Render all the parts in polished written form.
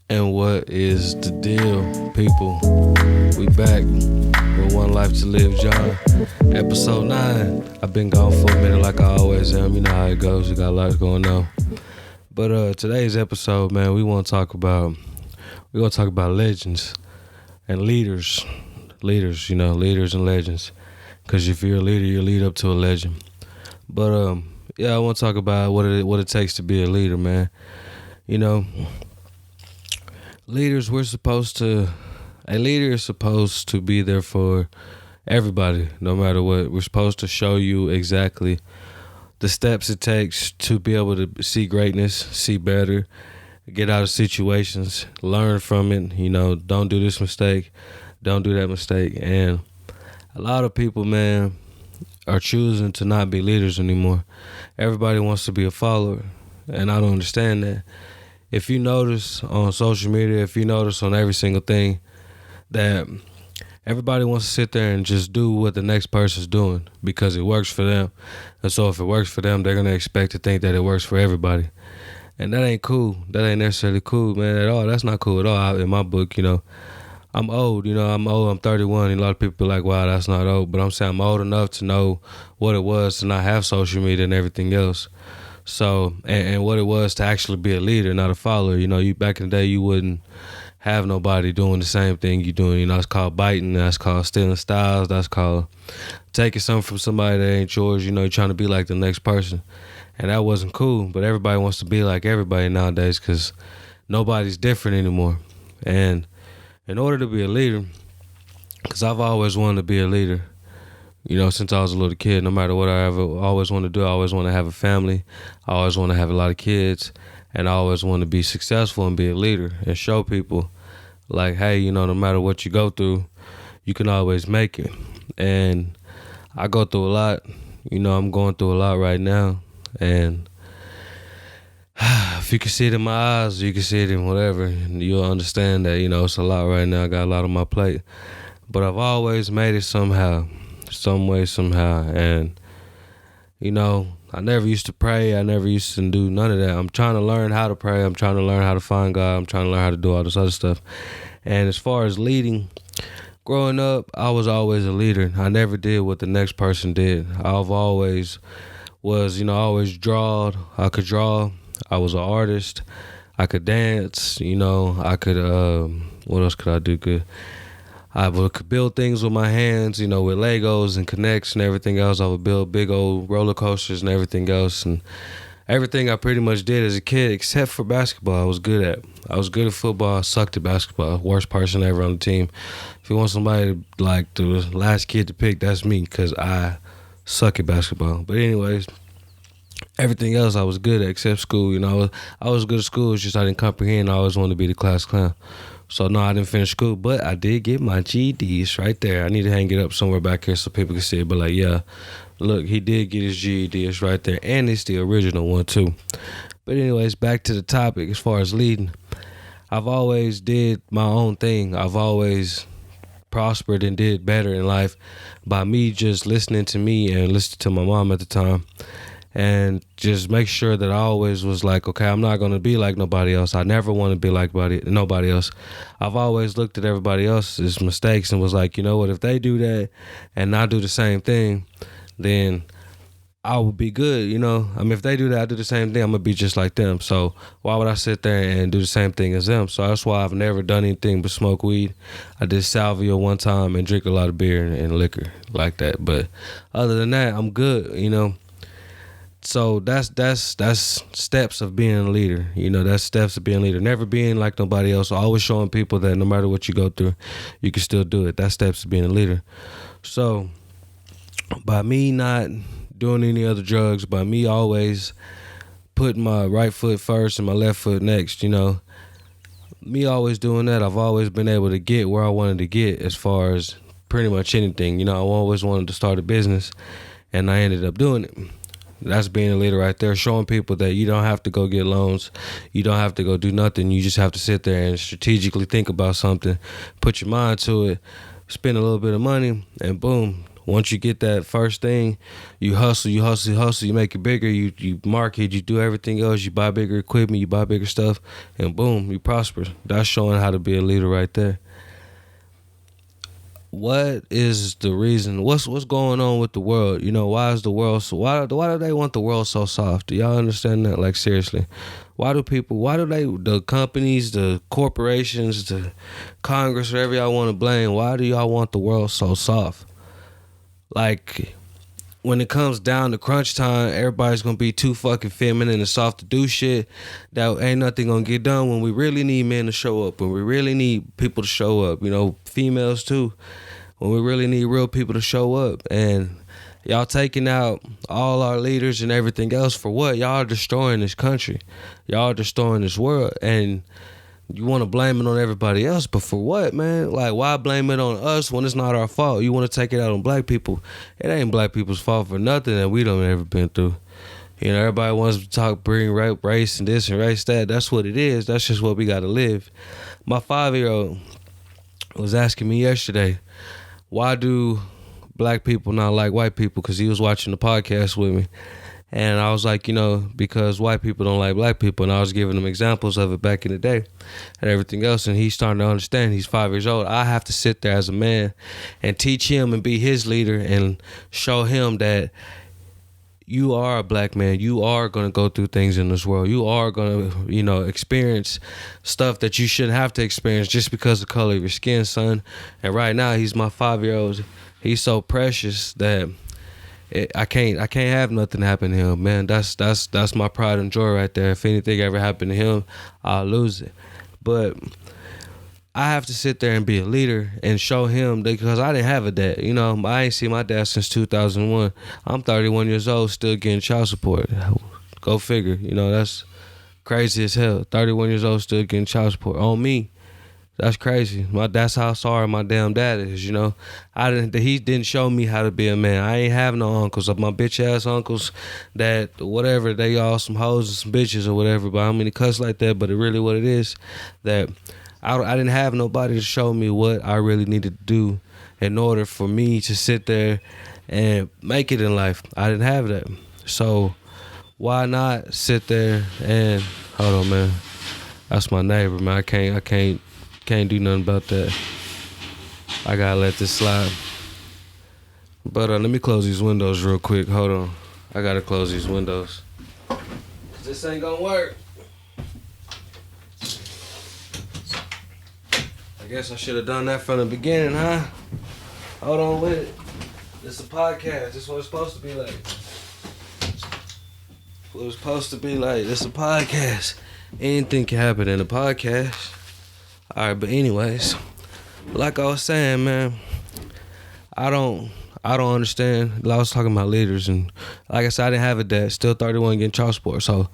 And what is the deal, people? We back with One Life to Live, John. Episode 9. I've been gone for a minute like I always am. You know how it goes. We got a lot going on. But today's episode, man, we're gonna talk about legends and leaders. Leaders and legends. Because if you're a leader, you lead up to a legend. But I want to talk about what it takes to be a leader, man. You know, leaders, a leader is supposed to be there for everybody, no matter what. We're supposed to show you exactly the steps it takes to be able to see greatness, see better, get out of situations, learn from it. You know, don't do this mistake, don't do that mistake. And a lot of people, man, are choosing to not be leaders anymore. Everybody wants to be a follower, and I don't understand that. If you notice on social media, if you notice on every single thing, that everybody wants to sit there and just do what the next person's doing because it works for them. And so if it works for them, they're going to expect to think that it works for everybody. And that ain't cool. That ain't necessarily cool, man, at all. That's not cool at all in my book, you know. I'm old, I'm 31. And a lot of people be like, wow, that's not old. But I'm saying I'm old enough to know what it was to not have social media and everything else. So, and what it was to actually be a leader, not a follower. You know, you back in the day, you wouldn't have nobody doing the same thing you're doing. You know, it's called biting. That's called stealing styles. That's called taking something from somebody that ain't yours. You know, you're trying to be like the next person. And that wasn't cool. But everybody wants to be like everybody nowadays because nobody's different anymore. And in order to be a leader, because I've always wanted to be a leader, you know, since I was a little kid, no matter what I ever always want to do, I always want to have a family. I always want to have a lot of kids. And I always want to be successful and be a leader and show people like, hey, you know, no matter what you go through, you can always make it. And I go through a lot. You know, I'm going through a lot right now. And if you can see it in my eyes, you can see it in whatever, you'll understand that, you know, it's a lot right now. I got a lot on my plate. But I've always made it somehow, some way, somehow. And, you know, I never used to pray. I never used to do none of that. I'm trying to learn how to pray. I'm trying to learn how to find God. I'm trying to learn how to do all this other stuff. And as far as leading, growing up, I was always a leader. I never did what the next person did. I've always was, I always drawed. I could draw. I was an artist. I could dance. You know, I could, what else could I do good? I could build things with my hands, you know, with Legos and Connects and everything else. I would build big old roller coasters and everything else. And everything I pretty much did as a kid, except for basketball, I was good at. I was good at football. I sucked at basketball. Worst person ever on the team. If you want somebody like the last kid to pick, that's me, because I suck at basketball. But anyways, everything else I was good at except school. You know, I was good at school. It's just I didn't comprehend. I always wanted to be the class clown. So no, I didn't finish school, but I did get my GEDs right there. I need to hang it up somewhere back here so people can see it. But like, yeah, look, he did get his GED. It's right there, and it's the original one too. But anyways, back to the topic. As far as leading, I've always did my own thing. I've always prospered and did better in life by me just listening to me and listening to my mom at the time. And just make sure that I always was like, okay, I'm not going to be like nobody else. I never want to be like nobody else. I've always looked at everybody else's mistakes and was like, you know what, if they do that and I do the same thing, then I will be good, you know. I mean, if they do that, I do the same thing, I'm going to be just like them. So why would I sit there and do the same thing as them? So that's why I've never done anything but smoke weed. I did salvia one time and drink a lot of beer and liquor like that. But other than that, I'm good, you know. So that's steps of being a leader. You know, that's steps of being a leader. Never being like nobody else. Always showing people that no matter what you go through, you can still do it. That's steps of being a leader. So by me not doing any other drugs, by me always putting my right foot first and my left foot next, you know, me always doing that, I've always been able to get where I wanted to get as far as pretty much anything. You know, I always wanted to start a business, and I ended up doing it. That's being a leader right there, showing people that you don't have to go get loans. You don't have to go do nothing. You just have to sit there and strategically think about something, put your mind to it, spend a little bit of money, and boom, Once you get that first thing, you hustle, you make it bigger, you market, you do everything else, you buy bigger equipment, you buy bigger stuff, and boom, you prosper. That's showing how to be a leader right there. What is the reason? What's going on with the world? Why is the world so? Why do they want the world so soft? Do y'all understand that? Like, seriously, why do the companies, the corporations, the Congress, whatever y'all want to blame? Why do y'all want the world so soft? Like, when it comes down to crunch time, everybody's gonna be too fucking feminine and soft to do shit. That ain't nothing gonna get done when we really need men to show up, when we really need people to show up, females too, when we really need real people to show up. And y'all taking out all our leaders and everything else for what? Y'all are destroying this country. Y'all are destroying this world. And you want to blame it on everybody else, but for what, man? Like, why blame it on us when it's not our fault? You want to take it out on black people. It ain't black people's fault for nothing that we don't ever been through. Everybody wants to bring race and this and race that. That's what it is. That's just what we got to live. My 5-year-old was asking me yesterday, why do black people not like white people? Because he was watching the podcast with me. And I was like, because white people don't like black people. And I was giving him examples of it back in the day and everything else. And he's starting to understand. He's 5 years old. I have to sit there as a man and teach him and be his leader and show him that you are a black man. You are going to go through things in this world. You are going to, experience stuff that you shouldn't have to experience just because of the color of your skin, son. And right now, he's my 5-year-old. He's so precious that I can't have nothing happen to him, man. That's my pride and joy right there. If anything ever happened to him, I'll lose it. But I have to sit there and be a leader and show him that, because I didn't have a dad. I ain't seen my dad since 2001. I'm 31 years old, still getting child support. Go figure. That's crazy as hell. 31 years old, still getting child support on me. That's crazy. That's how sorry my damn dad is, He didn't show me how to be a man. I ain't have no uncles. My bitch ass uncles that whatever, they all some hoes and some bitches or whatever, but I don't mean to cuss like that, but it really what it is, that I didn't have nobody to show me what I really needed to do in order for me to sit there and make it in life. I didn't have that. So why not sit there and, hold on, man. That's my neighbor, man. I can't do nothing about that. I gotta let this slide. But let me close these windows real quick. Hold on. I gotta close these windows. This ain't gonna work. I guess I should have done that from the beginning, huh? Hold on with it. This is a podcast. This is what it's supposed to be like. This is a podcast. Anything can happen in a podcast. Alright, but anyways, like I was saying, man, I don't understand. I was talking about leaders, and like I said, I didn't have a dad. Still 31, getting child support. So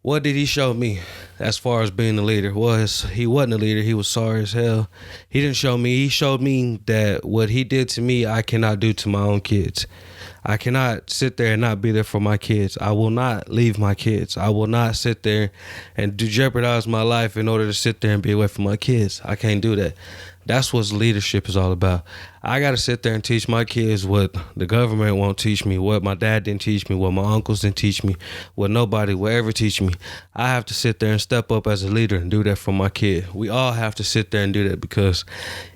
what did he show me as far as being a leader? Well, he wasn't a leader. He was sorry as hell. He didn't show me. He showed me that what he did to me, I cannot do to my own kids. I cannot sit there and not be there for my kids. I will not leave my kids. I will not sit there and jeopardize my life in order to sit there and be away from my kids. I can't do that. That's what leadership is all about. I got to sit there and teach my kids what the government won't teach me, what my dad didn't teach me, what my uncles didn't teach me, what nobody will ever teach me. I have to sit there and step up as a leader and do that for my kid. We all have to sit there and do that, because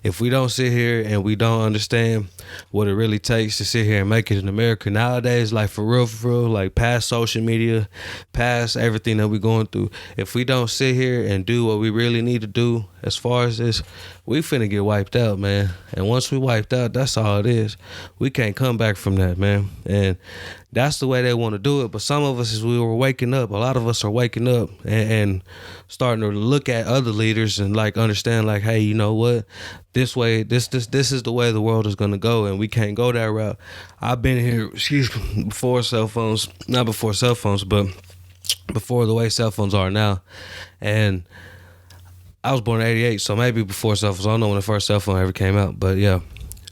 if we don't sit here and we don't understand what it really takes to sit here and make it in America nowadays, like for real, like past social media, past everything that we're going through, if we don't sit here and do what we really need to do as far as this, we finna get wiped out, man. And once we wiped out, that's all it is. We can't come back from that, man. And that's the way they want to do it. But some of us, as we were waking up, a lot of us are waking up and starting to look at other leaders and like understand, like, hey, you know what? This way, this is the way the world is gonna go, and we can't go that route. I've been here, before cell phones, not before cell phones, but before the way cell phones are now. And I was born in 88, so maybe before cell phones. I don't know when the first cell phone ever came out, but yeah.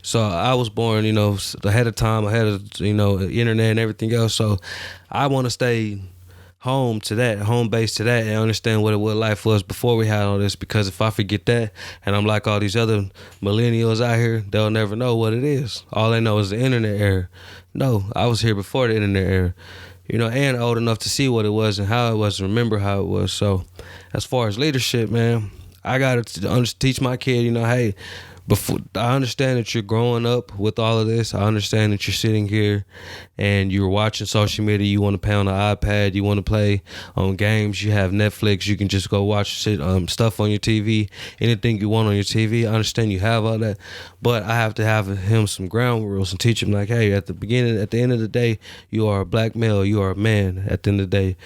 So I was born, ahead of time, ahead of, internet and everything else. So I want to stay home base to that, and understand what life was before we had all this. Because if I forget that, and I'm like all these other millennials out here, they'll never know what it is. All they know is the internet era. No, I was here before the internet era, and old enough to see what it was and how it was and remember how it was. So as far as leadership, man, I gotta teach my kid, hey, before I understand that you're growing up with all of this. I understand that you're sitting here and you're watching social media. You want to play on the iPad. You want to play on games. You have Netflix. You can just go watch stuff on your TV. Anything you want on your TV. I understand you have all that, but I have to have him some ground rules and teach him like, hey, at the end of the day, you are a black male. You are a man. At the end of the day,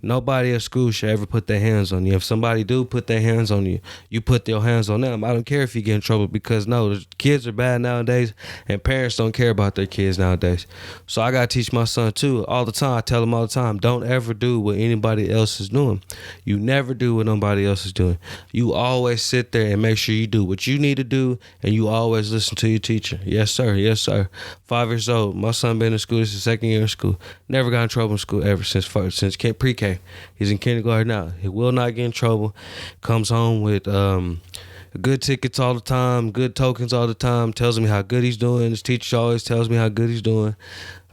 nobody at school should ever put their hands on you. If somebody do put their hands on you, you put your hands on them. I don't care if you get in trouble, because no, the kids are bad nowadays, and parents don't care about their kids nowadays. So I gotta teach my son too all the time. I tell him all the time, don't ever do what anybody else is doing. You never do what nobody else is doing. You always sit there and make sure you do what you need to do, and you always listen to your teacher. Yes, sir. Yes, sir. 5 years old. My son been in school. This is his 2nd year in school. Never got in trouble in school ever since pre-K. He's in kindergarten now. He will not get in trouble. Comes home with good tickets all the time, good tokens all the time, tells me how good he's doing. His teacher always tells me how good he's doing.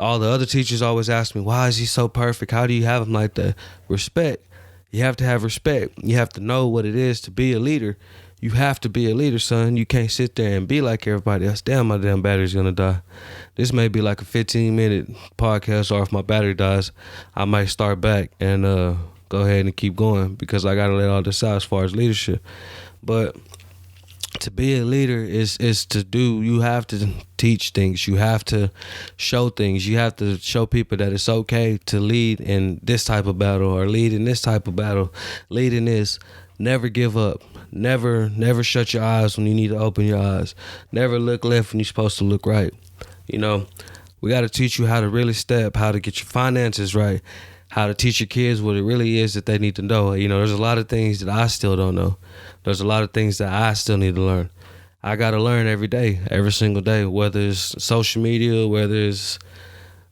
All the other teachers always ask me, why is he so perfect? How do you have him like that? Respect. You have to have respect. You have to know what it is to be a leader. You have to be a leader, son. You can't sit there and be like everybody else. Damn, my damn battery's gonna die. This may be like a 15-minute podcast, or if my battery dies, I might start back and go ahead and keep going, because I gotta let all this out as far as leadership. But to be a leader is to do, you have to teach things. You have to show things. You have to show people that it's okay to lead in this type of battle, or lead in this type of battle. Lead in this. Never give up. Never shut your eyes when you need to open your eyes. Never look left when you're supposed to look right. We got to teach you how to really step, how to get your finances right, how to teach your kids what it really is that they need to know. There's a lot of things that I still don't know. There's a lot of things that I still need to learn. I got to learn every day, every single day, whether it's social media, whether it's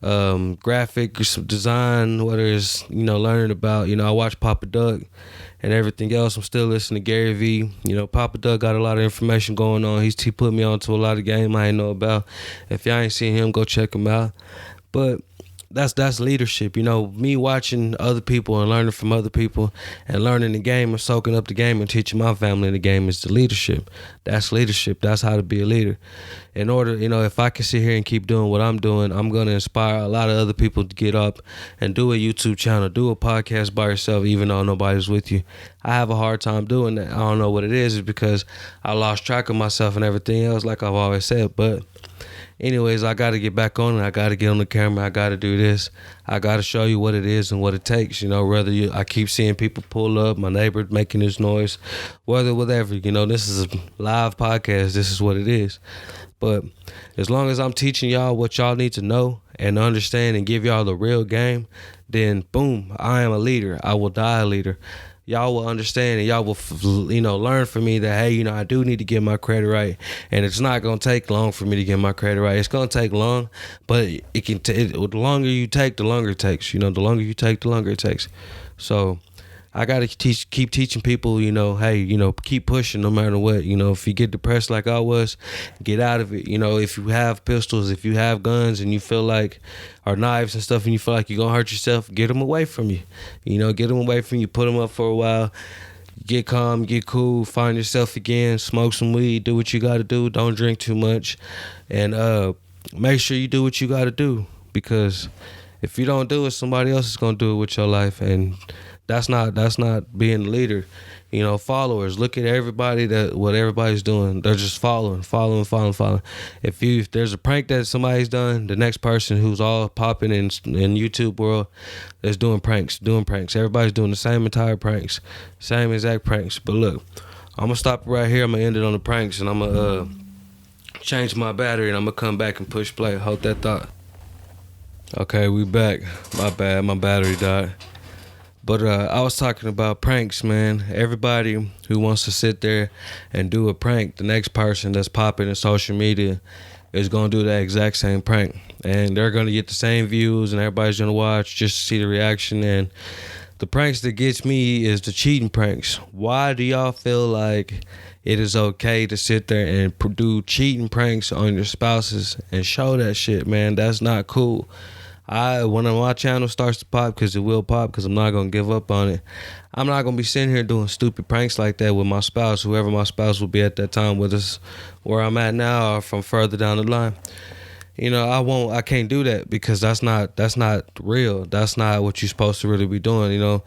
graphic design, whether it's, learning about, I watch Papa Doug and everything else. I'm still listening to Gary Vee. Papa Doug got a lot of information going on. He put me onto a lot of game I ain't know about. If y'all ain't seen him, go check him out. But that's leadership. Me watching other people and learning from other people and learning the game and soaking up the game and teaching my family the game is the leadership. That's leadership. That's how to be a leader. In order, if I can sit here and keep doing what I'm doing, I'm going to inspire a lot of other people to get up and do a YouTube channel, do a podcast by yourself, even though nobody's with you. I have a hard time doing that. I don't know what it is. It's because I lost track of myself and everything else, like I've always said. But anyways, I got to get back on it. I got to get on the camera. I got to do this. I got to show you what it is and what it takes. I keep seeing people pull up, my neighbor making this noise, whatever. This is a live podcast. This is what it is. But as long as I'm teaching y'all what y'all need to know and understand and give y'all the real game, then boom, I am a leader. I will die a leader. Y'all will understand and y'all will, learn from me that, hey, I do need to get my credit right. And it's not going to take long for me to get my credit right. It's going to take long, but the longer you take, the longer it takes. The longer you take, the longer it takes. So I got to keep teaching people, hey, keep pushing no matter what. If you get depressed like I was, get out of it. If you have pistols, if you have guns and you feel like, or knives and stuff, and you feel like you're going to hurt yourself, get them away from you. Get them away from you, put them up for a while, get calm, get cool, find yourself again, smoke some weed, do what you got to do. Don't drink too much. And make sure you do what you got to do, because if you don't do it, somebody else is going to do it with your life. And that's not being a leader. Followers, look at everybody, what everybody's doing. They're just following. If there's a prank that somebody's done, the next person who's all popping in YouTube world is doing pranks. Everybody's doing the same entire pranks, same exact pranks. But look, I'm gonna stop right here. I'm gonna end it on the pranks, and I'm gonna change my battery, and I'm gonna come back and push play. Hold that thought. Okay, we back. My bad, my battery died. But I was talking about pranks, man. Everybody who wants to sit there and do a prank, the next person that's popping in social media is gonna do that exact same prank, and they're gonna get the same views, and everybody's gonna watch just to see the reaction. And the pranks that gets me is the cheating pranks. Why do y'all feel like it is okay to sit there and do cheating pranks on your spouses and show that shit, man? That's not cool. When my channel starts to pop, because it will pop, because I'm not gonna give up on it, I'm not gonna be sitting here doing stupid pranks like that with my spouse, whoever my spouse will be at that time, with us where I'm at now or from further down the line. You know, I can't do that, because that's not real. That's not what you're supposed to really be doing. You know,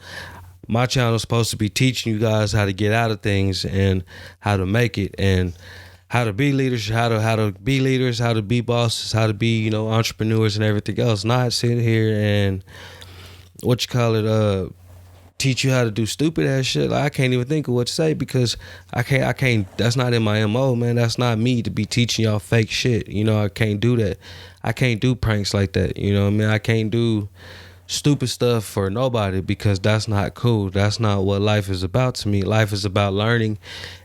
my channel is supposed to be teaching you guys how to get out of things and how to make it, and how to be leaders, how to be leaders, how to be bosses, how to be, you know, entrepreneurs and everything else. Not sit here and teach you how to do stupid ass shit. Like, I can't even think of what to say, because I can't. That's not in my MO, man. That's not me to be teaching y'all fake shit. You know, I can't do that. I can't do pranks like that. You know what I mean? I can't do stupid stuff for nobody, because that's not cool. That's not what life is about to me. Life is about learning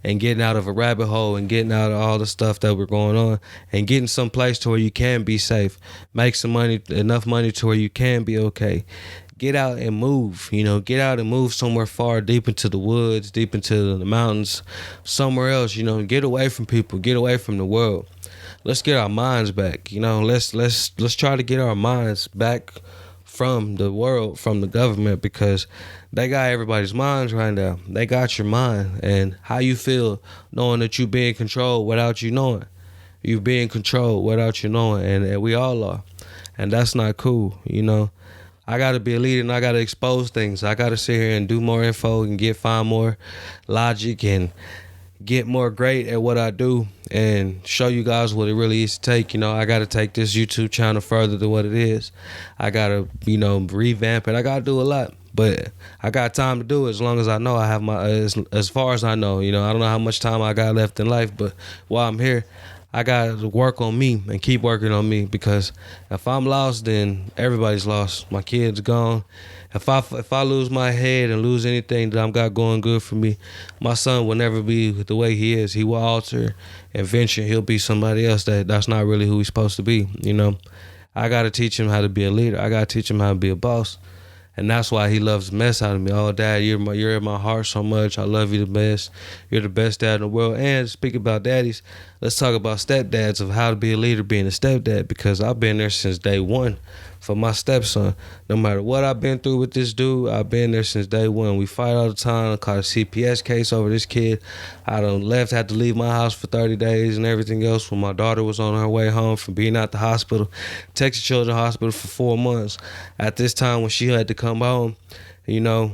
and getting out of a rabbit hole and getting out of all the stuff that we're going on, and getting someplace to where you can be safe, make some money, enough money to where you can be okay. Get out and move, you know, get out and move somewhere far, deep into the woods, deep into the mountains, somewhere else, you know, get away from people, get away from the world. Let's get our minds back, you know, let's try to get our minds back from the world, from the government, because they got everybody's minds right now. They got your mind, and how you feel knowing that you being controlled without you knowing. You being controlled without you knowing, and we all are, and that's not cool, you know. I gotta be a leader, and I gotta expose things. I gotta sit here and do more info and find more logic and get more great at what I do, and show you guys what it really is to take. You know, I got to take this YouTube channel further than what it is. I got to, you know, revamp it. I got to do a lot, but I got time to do it, as long as I know I have as far as I know. You know, I don't know how much time I got left in life, but while I'm here, I got to work on me and keep working on me, because if I'm lost, then everybody's lost. My kid's gone. If I lose my head and lose anything that I've got going good for me, my son will never be the way he is. He will alter and venture. He'll be somebody else that's not really who he's supposed to be, you know. I got to teach him how to be a leader. I got to teach him how to be a boss. And that's why he loves the mess out of me. Oh, Dad, you're in my heart so much. I love you the best. You're the best dad in the world. And speaking about daddies, let's talk about stepdads, of how to be a leader being a stepdad, because I've been there since day one for my stepson. No matter what I've been through with this dude, I've been there since day one. We fight all the time. I caught a CPS case over this kid. I had to leave my house for 30 days and everything else when my daughter was on her way home from being at the hospital, Texas Children's Hospital, for 4 months. At this time when she had to come home, you know,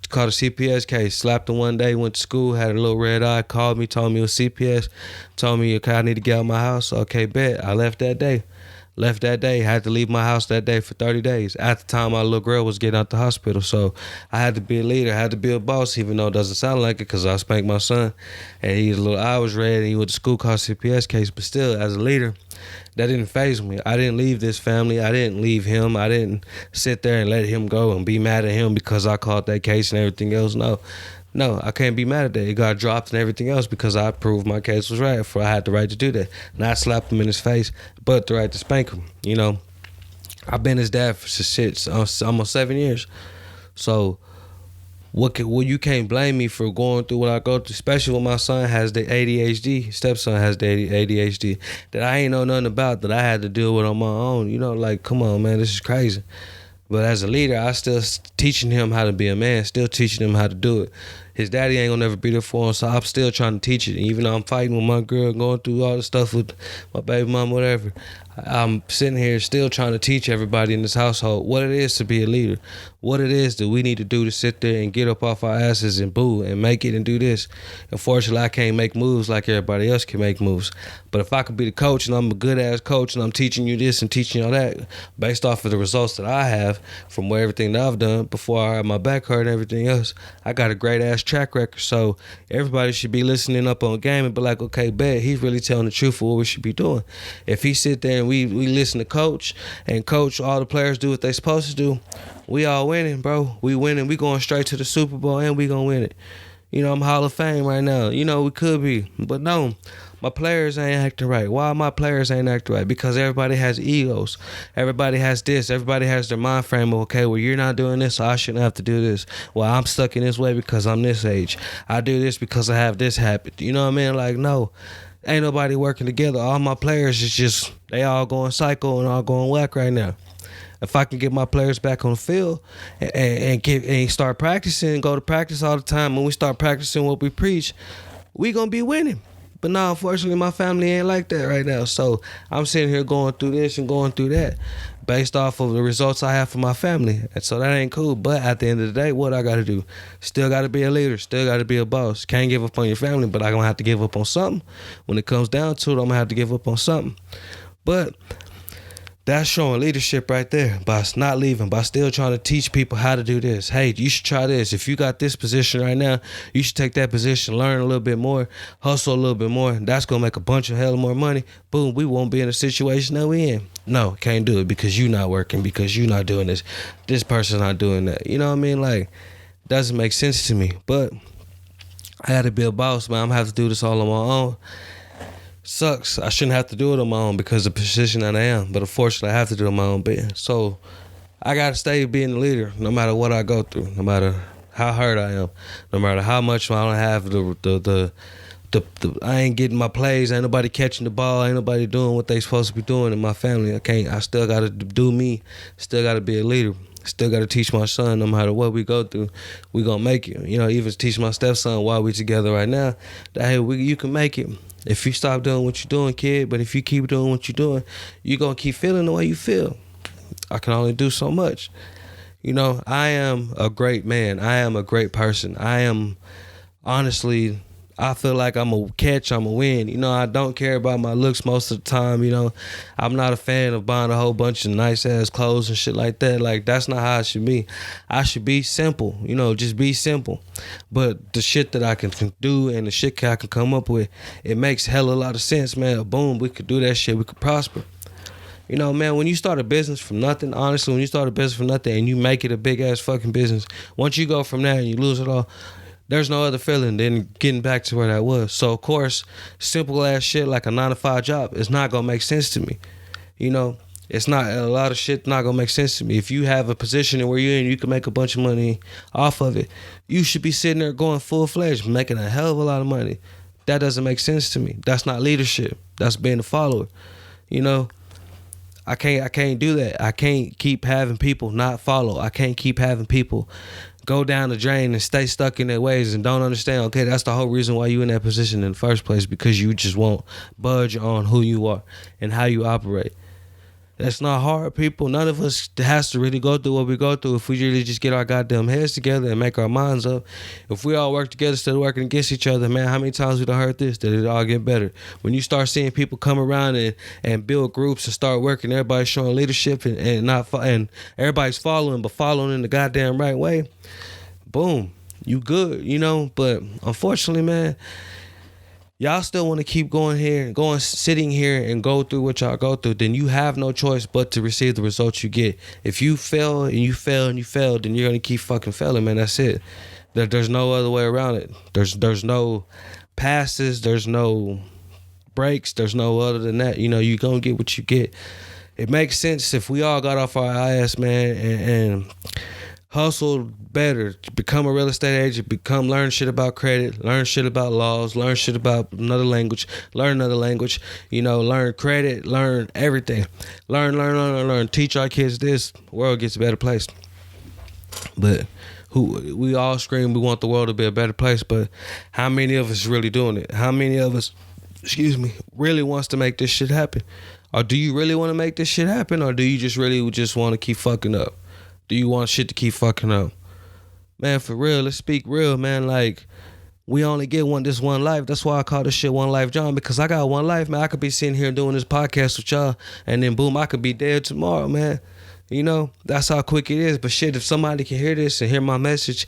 caught a CPS case, slapped him one day, went to school, had a little red eye, called me, told me it was CPS, told me, okay, I need to get out of my house. Okay, bet. I left that day, had to leave my house that day for 30 days. At the time, my little girl was getting out the hospital. So I had to be a leader, I had to be a boss, even though it doesn't sound like it, because I spanked my son and I was red, and he went to school, caught a CPS case. But still, as a leader, that didn't faze me. I didn't leave this family. I didn't leave him. I didn't sit there and let him go and be mad at him because I caught that case and everything else. No, I can't be mad at that. It got dropped and everything else because I proved my case was right. I had the right to do that. Not slap him in his face, but the right to spank him. You know, I've been his dad for almost 7 years. So you can't blame me for going through what I go through, especially when my son has the ADHD, stepson has the ADHD, that I ain't know nothing about, that I had to deal with on my own. You know, like, come on, man, this is crazy. But as a leader, I still teaching him how to be a man, still teaching him how to do it. His daddy ain't gonna never be there for him, so I'm still trying to teach it. Even though I'm fighting with my girl, going through all the stuff with my baby mom, whatever, I'm sitting here still trying to teach everybody in this household what it is to be a leader, what it is that we need to do to sit there and get up off our asses and boo and make it and do this. Unfortunately, I can't make moves like everybody else can make moves. But if I could be the coach, and I'm a good ass coach, and I'm teaching you this and teaching you that based off of the results that I have from everything that I've done before I had my back hurt and everything else, I got a great ass track record. So everybody should be listening up on game and be like, okay, bet he's really telling the truth of what we should be doing. If he sit there and we listen to coach, and coach, all the players do what they supposed to do, we all winning, bro. We winning. We going straight to the Super Bowl, and we gonna win it. I'm Hall of Fame right now. We could be. But no, my players ain't acting right. Why my players ain't acting right? Because everybody has egos. Everybody has this. Everybody has their mind frame of, okay, well, you're not doing this, so I shouldn't have to do this. Well, I'm stuck in this way because I'm this age. I do this because I have this habit. You know what I mean? Like, no. Ain't nobody working together. All my players is just, they all going psycho and all going whack right now. If I can get my players back on the field and start practicing, go to practice all the time, when we start practicing what we preach, we gonna be winning. But no, unfortunately, my family ain't like that right now. So I'm sitting here going through this and going through that based off of the results I have for my family. And so that ain't cool. But at the end of the day, what I got to do? Still got to be a leader. Still got to be a boss. Can't give up on your family, but I'm going to have to give up on something. When it comes down to it, I'm going to have to give up on something. But that's showing leadership right there by not leaving, by still trying to teach people how to do this. Hey, you should try this. If you got this position right now, you should take that position, learn a little bit more, hustle a little bit more. That's going to make a bunch of hell more money. Boom, we won't be in a situation that we in. No, can't do it because you not working, because you not doing this. This person's not doing that. You know what I mean? Like, doesn't make sense to me. But I got to be a boss, man. I'm going to have to do this all on my own. Sucks. I shouldn't have to do it on my own because of the position that I am. But unfortunately, I have to do it on my own bit. So I got to stay being the leader no matter what I go through, no matter how hurt I am, no matter how much I don't have the I ain't getting my plays. Ain't nobody catching the ball. Ain't nobody doing what they supposed to be doing in my family. I still got to do me. Still got to be a leader. Still got to teach my son no matter what we go through, we going to make it. Even teach my stepson while we together right now that, hey, you can make it. If you stop doing what you're doing, kid, but if you keep doing what you're doing, you're going to keep feeling the way you feel. I can only do so much. I am a great man. I am a great person. I am, honestly, I feel like I'm a catch, I'm a win. I don't care about my looks most of the time. I'm not a fan of buying a whole bunch of nice ass clothes and shit like that. Like, that's not how I should be. I should be simple, just be simple. But the shit that I can do and the shit I can come up with, it makes hella lot of sense, man. Boom, we could do that shit, we could prosper. Man, when you start a business from nothing, honestly, when you start a business from nothing and you make it a big ass fucking business, once you go from there and you lose it all, there's no other feeling than getting back to where that was. So, of course, simple ass shit like a 9-to-5 job is not going to make sense to me. It's not, a lot of shit not going to make sense to me. If you have a position where you're in, you can make a bunch of money off of it. You should be sitting there going full-fledged, making a hell of a lot of money. That doesn't make sense to me. That's not leadership. That's being a follower. I can't do that. I can't keep having people not follow. I can't keep having people go down the drain and stay stuck in their ways and don't understand, okay, that's the whole reason why you in that position in the first place, because you just won't budge on who you are and how you operate. That's not hard, people. None of us has to really go through what we go through if we really just get our goddamn heads together and make our minds up. If we all work together instead of working against each other, man, how many times we done heard this, that it all get better? When you start seeing people come around and build groups and start working, everybody's showing leadership and everybody's following, but following in the goddamn right way, boom, you good, But unfortunately, man, y'all still want to keep sitting here and go through what y'all go through, then you have no choice but to receive the results you get. If you fail and you fail and you fail, then you're going to keep fucking failing, man. That's it. There's no other way around it. There's no passes. There's no breaks. There's no other than that. You're going to get what you get. It makes sense if we all got off our ass, man, and hustle better, become a real estate agent, learn shit about credit, learn shit about laws, learn shit about another language, learn learn credit, learn everything. Learn. Teach our kids this, the world gets a better place. But we all scream we want the world to be a better place, but how many of us really doing it? How many of us, really wants to make this shit happen? Or do you really want to make this shit happen? Or do you just really want to keep fucking up? Do you want shit to keep fucking up? Man, for real, let's speak real, man. Like, we only get this one life. That's why I call this shit One Life John, because I got one life, man. I could be sitting here doing this podcast with y'all, and then boom, I could be dead tomorrow, man. That's how quick it is. But shit, if somebody can hear this and hear my message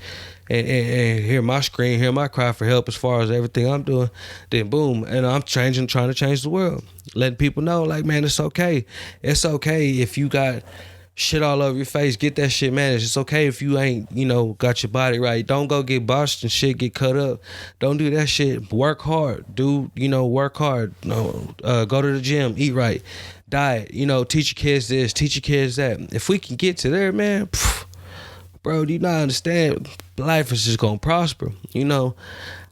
and hear my scream, hear my cry for help as far as everything I'm doing, then boom, and I'm trying to change the world. Letting people know, like, man, it's okay. It's okay if you got shit all over your face. Get that shit managed. It's okay if you ain't, got your body right. Don't go get botched and shit get cut up. Don't do that shit. Work hard. Work hard. No, go to the gym. Eat right. Diet. Teach your kids this. Teach your kids that. If we can get to there, man, bro, do you not understand? Life is just gonna prosper.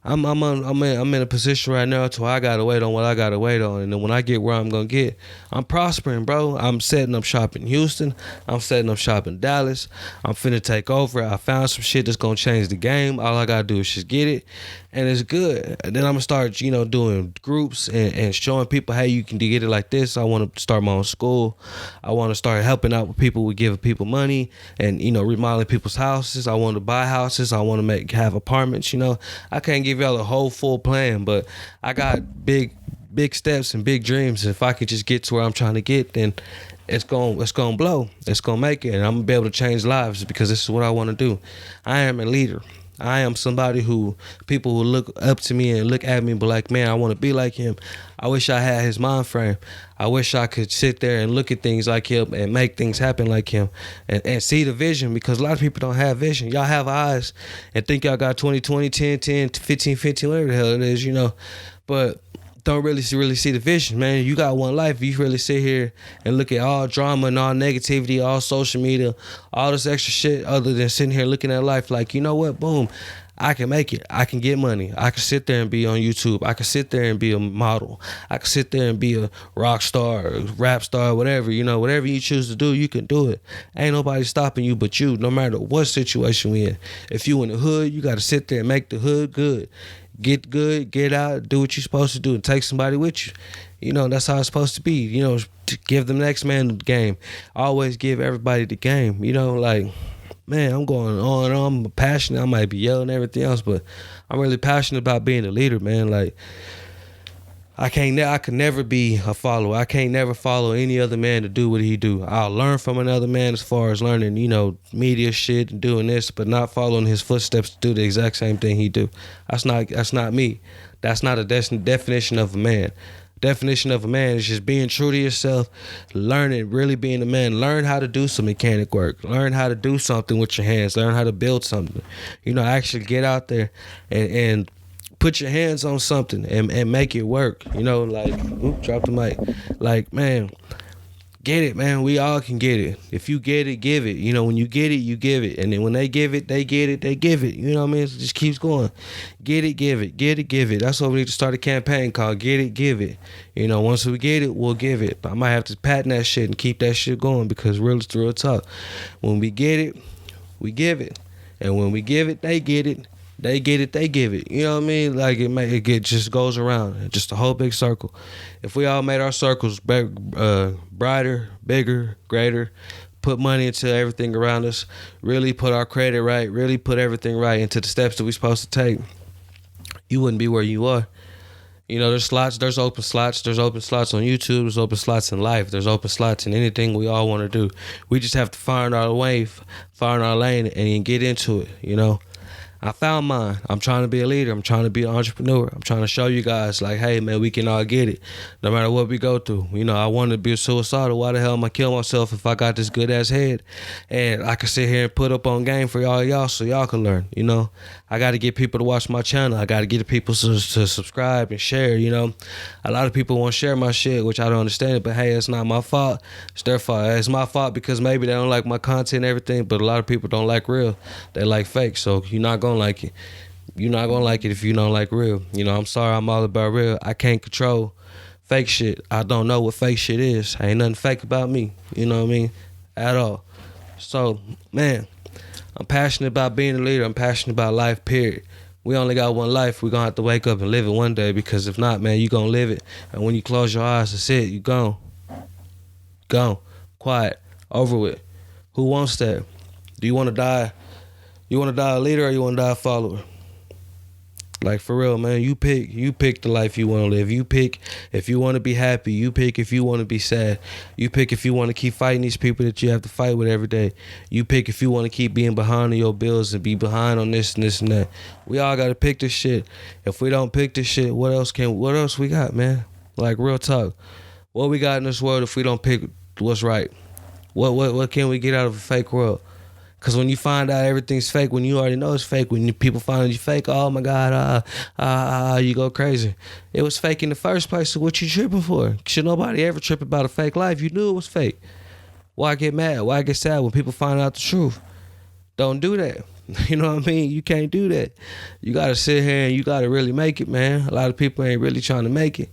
I'm in a position right now to where I gotta wait on what I gotta wait on, and then when I get where I'm gonna get, I'm prospering, bro. I'm setting up shop in Houston. I'm setting up shop in Dallas. I'm finna take over. I found some shit that's gonna change the game. All I gotta do is just get it, and it's good. And then I'm gonna start, doing groups and showing people how you can get it like this. I want to start my own school. I want to start helping out with people, with giving people money, and remodeling people's houses. I want to buy houses. I want to have apartments. I can't give y'all a whole full plan, but I got big steps and big dreams. If I could just get to where I'm trying to get, then it's gonna blow. It's gonna make it, and I'm gonna be able to change lives because this is what I want to do. I am a leader. I am somebody who people will look up to me and look at me and be like, man, I want to be like him. I wish I had his mind frame. I wish I could sit there and look at things like him and make things happen like him and see the vision, because a lot of people don't have vision. Y'all have eyes and think y'all got 20, 10, 15, whatever the hell it is, but don't really see the vision, man. You got one life. You really sit here and look at all drama and all negativity, all social media, all this extra shit, other than sitting here looking at life like, you know what, boom, I can make it. I can get money. I can sit there and be on YouTube. I can sit there and be a model. I can sit there and be a rock star, or rap star, whatever. Whatever you choose to do, you can do it. Ain't nobody stopping you but you, no matter what situation we in. If you in the hood, you got to sit there and make the hood good. Get good, get out, do what you're supposed to do, and take somebody with you. That's how it's supposed to be. To give the next man the game. Always give everybody the game. Man, I'm going on and on. I'm passionate. I might be yelling and everything else, but I'm really passionate about being a leader, man. I could never be a follower. I can't never follow any other man to do what he do. I'll learn from another man as far as learning, media shit and doing this, but not following his footsteps to do the exact same thing he do. That's not me. That's not a definition of a man. Definition of a man is just being true to yourself, learning, really being a man. Learn how to do some mechanic work. Learn how to do something with your hands. Learn how to build something. Actually get out there and put your hands on something and make it work. Drop the mic. Man, get it, man. We all can get it. If you get it, give it. When you get it, you give it. And then when they give it, they get it, they give it. You know what I mean? It just keeps going. Get it, give it. Get it, give it. That's what we need to start a campaign called Get It, Give It. Once we get it, we'll give it. I might have to patent that shit and keep that shit going, because real talk. When we get it, we give it. And when we give it, they get it. They get it, they give it. You know what I mean? It just goes around. Just a whole big circle. If we all made our circles brighter, bigger, greater, put money into everything around us, really put our credit right, really put everything right into the steps that we're supposed to take, you wouldn't be where you are. There's slots, there's open slots on YouTube, there's open slots in life, there's open slots in anything we all want to do. We just have to find our way, find our lane, and get into it, I found mine. I'm trying to be a leader. I'm trying to be an entrepreneur. I'm trying to show you guys, hey, man, we can all get it, no matter what we go through. I wanted to be suicidal. Why the hell am I kill myself if I got this good-ass head? And I can sit here and put up on game for y'all so y'all can learn, I got to get people to watch my channel. I got to get people to subscribe and share, A lot of people won't share my shit, which I don't understand it, but hey, it's not my fault. It's their fault. It's my fault because maybe they don't like my content and everything, but a lot of people don't like real. They like fake, so you're not going to like it. You're not going to like it if you don't like real. I'm sorry, I'm all about real. I can't control fake shit. I don't know what fake shit is. Ain't nothing fake about me, you know what I mean? At all. So, man, I'm passionate about being a leader. I'm passionate about life, period. We only got one life. We're going to have to wake up and live it one day, because if not, man, you're going to live it. And when you close your eyes, that's it. You gone. Gone. Quiet. Over with. Who wants that? Do you want to die? You want to die a leader or you want to die a follower? For real, man, you pick the life you want to live. You pick if you want to be happy. You pick if you want to be sad. You pick if you want to keep fighting these people that you have to fight with every day. You pick if you want to keep being behind on your bills and be behind on this and this and that. We all got to pick this shit. If we don't pick this shit, what else we got, man? Real talk. What we got in this world if we don't pick what's right? What can we get out of a fake world? Because when you find out everything's fake, when you already know it's fake, when people find out you fake, oh my God, you go crazy. It was fake in the first place, so what you tripping for? Should nobody ever trip about a fake life? You knew it was fake. Why get mad? Why get sad when people find out the truth? Don't do that. You know what I mean? You can't do that. You got to sit here and you got to really make it, man. A lot of people ain't really trying to make it.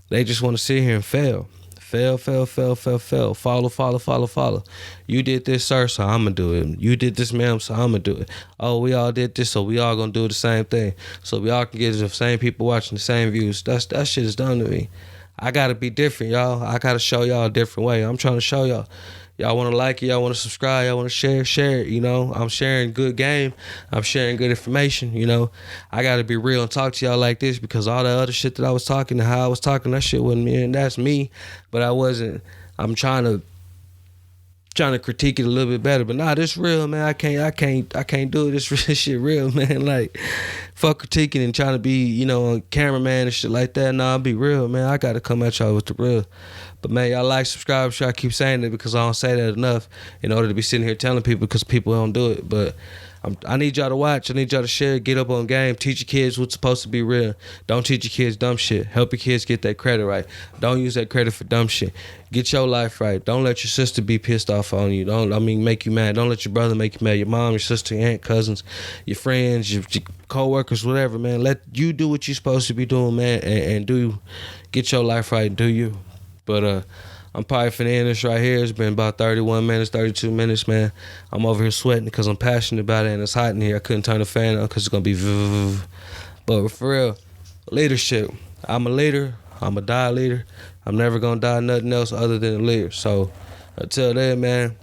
They just want to sit here and fail. Fail. Follow. You did this, sir, so I'm going to do it. You did this, ma'am, so I'm going to do it. Oh, we all did this, so we all going to do the same thing. So we all can get the same people watching the same views. That shit is done to me. I got to be different, y'all. I got to show y'all a different way. I'm trying to show y'all. Y'all want to like it, y'all want to subscribe, y'all want to share it, you know. I'm sharing good game. I'm sharing good information, you know. I got to be real and talk to y'all like this because all the other shit that I was talking and how I was talking, that shit wasn't me, and that's me. But I wasn't. I'm trying to critique it a little bit better. But nah, this real, man. I can't do it. This shit real, man. Like, fuck critiquing and trying to be, you know, a cameraman and shit like that. Nah, I'll be real, man. I got to come at y'all with the real. But man, y'all like, subscribe. Sure, I keep saying it because I don't say that enough in order to be sitting here telling people because people don't do it. But I need y'all to watch. I need y'all to share, get up on game, teach your kids what's supposed to be real. Don't teach your kids dumb shit. Help your kids get that credit right. Don't use that credit for dumb shit. Get your life right. Don't let your sister be pissed off on you. Make you mad. Don't let your brother make you mad. Your mom, your sister, your aunt, cousins, your friends, your co-workers, whatever, man. Let you do what you're supposed to be doing, man, and get your life right and do you. But I'm probably finna end this right here. It's been about 31 minutes, 32 minutes, man. I'm over here sweating because I'm passionate about it and it's hot in here. I couldn't turn the fan on because it's going to be But for real, leadership. I'm a leader. I'm a die leader. I'm never going to die nothing else other than a leader. So until then, man,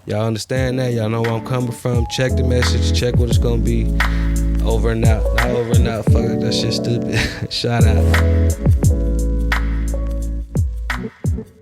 y'all understand that. Y'all know where I'm coming from. Check the message. Check what it's going to be. Over and out. Not over and out. Fuck it. That shit stupid. Shout out.